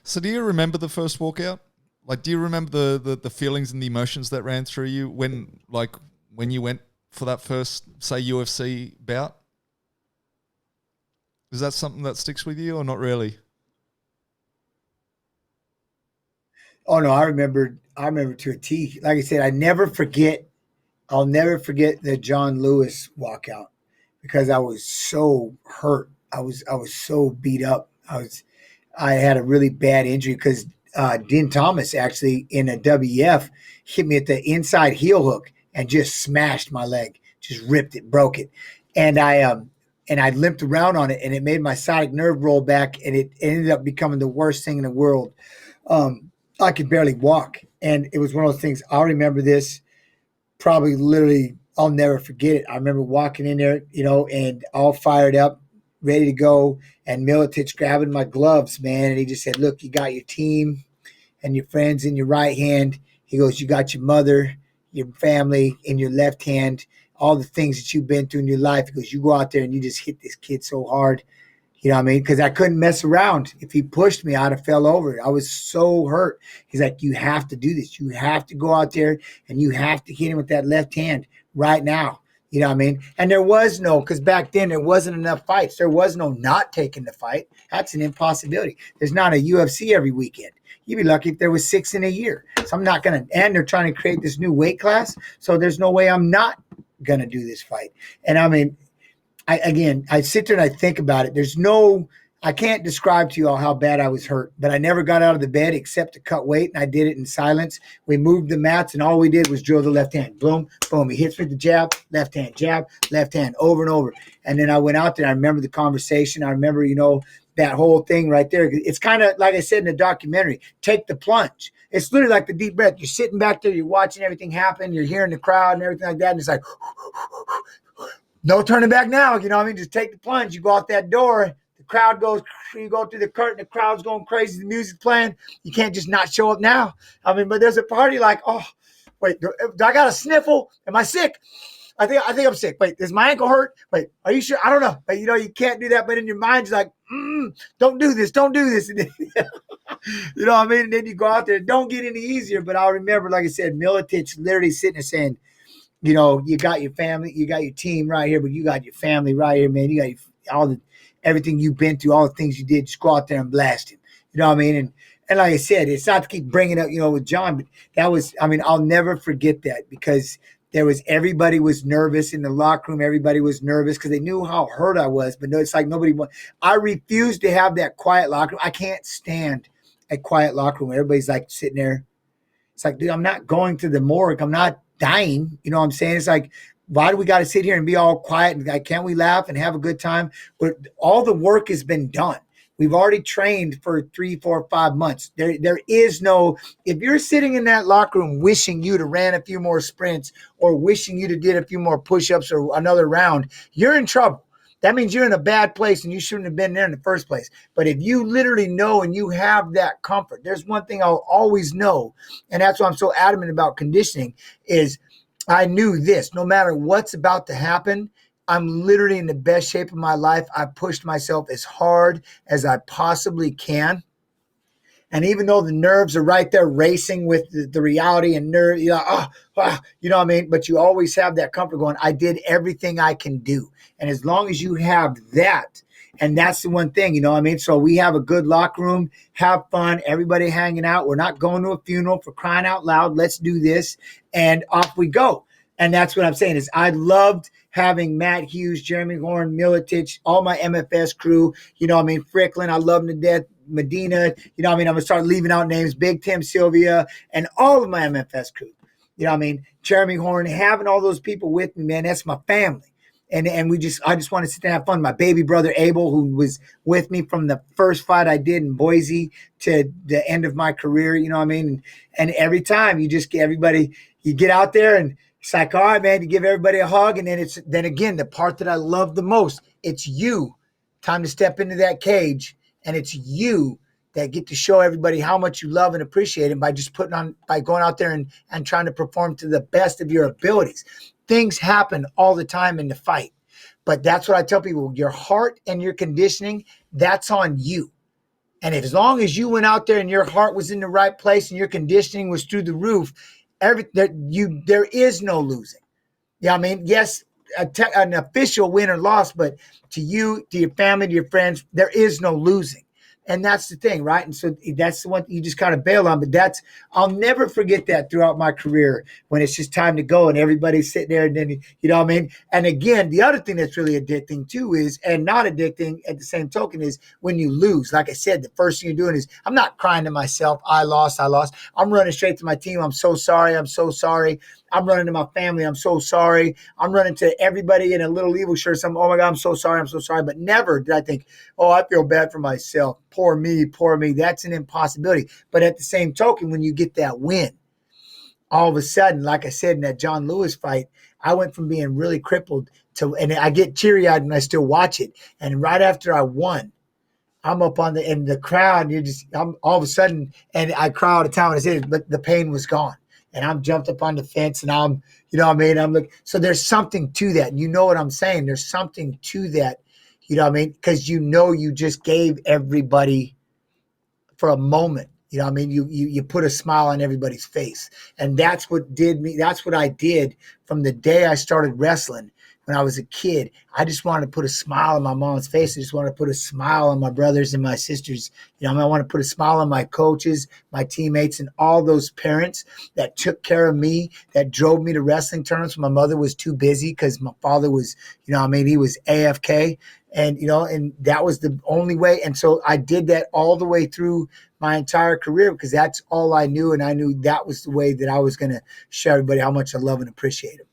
So do you remember the first walkout? Like, do you remember the feelings and the emotions that ran through you when you went for that first, say, UFC bout? Is that something that sticks with you or not really? Oh no, I remember. I remember to a T. Like I said, I never forget. I'll never forget the John Lewis walkout because I was so hurt. I was so beat up. I had a really bad injury because Dean Thomas actually in a WF hit me at the inside heel hook and just smashed my leg, just ripped it, broke it, and I limped around on it, and it made my sciatic nerve roll back, and it ended up becoming the worst thing in the world. I could barely walk, and it was one of those things. I'll remember this probably literally. I'll never forget it. I remember walking in there, and all fired up, ready to go, and Militich grabbing my gloves, man, and he just said, "Look, you got your team and your friends in your right hand." He goes, "You got your mother, your family in your left hand, all the things that you've been through in your life." He goes, "You go out there and you just hit this kid so hard." You know what I mean? Because I couldn't mess around. If he pushed me, I'd have fell over. I was so hurt. He's like, "You have to do this. You have to go out there and you have to hit him with that left hand right now." You know what I mean? And there was no, because back then there wasn't enough fights. There was no not taking the fight. That's an impossibility. There's not a UFC every weekend. You'd be lucky if there was 6 in a year. So I'm not going to, and they're trying to create this new weight class. So there's no way I'm not going to do this fight. And I mean, I sit there and I think about it. I can't describe to you all how bad I was hurt, but I never got out of the bed except to cut weight, and I did it in silence. We moved the mats, and all we did was drill the left hand. Boom, boom. He hits me with the jab, left hand, over and over. And then I went out there. I remember the conversation. I remember, that whole thing right there. It's kind of like I said in the documentary, take the plunge. It's literally like the deep breath. You're sitting back there, you're watching everything happen, you're hearing the crowd and everything like that, and it's like, no turning back now. You know what I mean? Just take the plunge. You go out that door. The crowd goes, you go through the curtain. The crowd's going crazy. The music's playing. You can't just not show up now. I mean, but there's a party like, oh, wait, do I got a sniffle? Am I sick? I think I'm sick. Wait, does my ankle hurt? Wait, are you sure? I don't know. But, you can't do that. But in your mind, you're like, don't do this. Don't do this. Then, you know what I mean? And then you go out there. Don't get any easier. But I'll remember, like I said, Militich literally sitting there saying, you got your family, you got your team right here, but you got your family right here, man. You got everything you've been through, all the things you did. Just go out there and blast him. You know what I mean? And like I said, it's not to keep bringing up, with John, but that was, I'll never forget that because everybody was nervous in the locker room. Everybody was nervous because they knew how hurt I was. But no, it's like I refuse to have that quiet locker room. I can't stand a quiet locker room. Everybody's like sitting there. It's like, dude, I'm not going to the morgue. I'm not dying. You know what I'm saying? It's like, why do we got to sit here and be all quiet? And like, can't we laugh and have a good time? But all the work has been done. We've already trained for 3, 4, 5 months. There is no, if you're sitting in that locker room wishing you'd have ran a few more sprints or wishing you'd have did a few more push-ups or another round, you're in trouble. That means you're in a bad place and you shouldn't have been there in the first place. But if you literally know and you have that comfort, there's one thing I'll always know, and that's why I'm so adamant about conditioning, is I knew this. No matter what's about to happen, I'm literally in the best shape of my life. I pushed myself as hard as I possibly can. And even though the nerves are right there racing with the reality and nerve, you know what I mean? But you always have that comfort going, I did everything I can do. And as long as you have that, and that's the one thing, you know what I mean? So we have a good locker room, have fun, everybody hanging out. We're not going to a funeral, for crying out loud. Let's do this. And off we go. And that's what I'm saying is I loved having Matt Hughes, Jeremy Horn, Militich, all my MFS crew, Fricklin, I love him to death, Medina, I'm going to start leaving out names, Big Tim Sylvia, and all of my MFS crew. Jeremy Horn, having all those people with me, man, that's my family. And I just want to sit there and have fun. My baby brother Abel, who was with me from the first fight I did in Boise to the end of my career, And every time you just get everybody, you get out there and it's like, all right, man, you give everybody a hug. And then again, the part that I love the most, it's you. Time to step into that cage. And it's you that get to show everybody how much you love and appreciate it by just by going out there and trying to perform to the best of your abilities. Things happen all the time in the fight. But that's what I tell people, your heart and your conditioning, that's on you. And as long as you went out there and your heart was in the right place and your conditioning was through the roof, there is no losing. Yeah, I mean, yes, an official win or loss, but to you, to your family, to your friends, there is no losing. And that's the thing, right? And so that's the one you just kind of bail on. But I'll never forget that throughout my career when it's just time to go and everybody's sitting there and then, you know what I mean? And again, the other thing that's really addicting too is, and not addicting at the same token, is when you lose. Like I said, the first thing you're doing is, I'm not crying to myself, I lost. I'm running straight to my team. I'm so sorry. I'm so sorry. I'm running to my family. I'm so sorry. I'm running to everybody in a little evil shirt. Oh my God, I'm so sorry. I'm so sorry. But never did I think, oh, I feel bad for myself. Poor me, poor me. That's an impossibility. But at the same token, when you get that win, all of a sudden, like I said, in that John Lewis fight, I went from being really crippled and I get teary-eyed when I still watch it. And right after I won, I'm up in the crowd, and I'm all of a sudden, and I cry all the time when I say it, but the pain was gone. And I'm jumped up on the fence and I'm, you know what I mean? I'm like, so there's something to that. And you know what I'm saying? There's something to that, you know what I mean? Because you just gave everybody for a moment. You know what I mean? You put a smile on everybody's face. And that's what I did from the day I started wrestling. When I was a kid, I just wanted to put a smile on my mom's face. I just wanted to put a smile on my brothers and my sisters. You know, I want to put a smile on my coaches, my teammates, and all those parents that took care of me, that drove me to wrestling tournaments when my mother was too busy because my father was, you know, I mean, he was AFK. And, you know, and that was the only way. And so I did that all the way through my entire career because that's all I knew. And I knew that was the way that I was going to show everybody how much I love and appreciate them.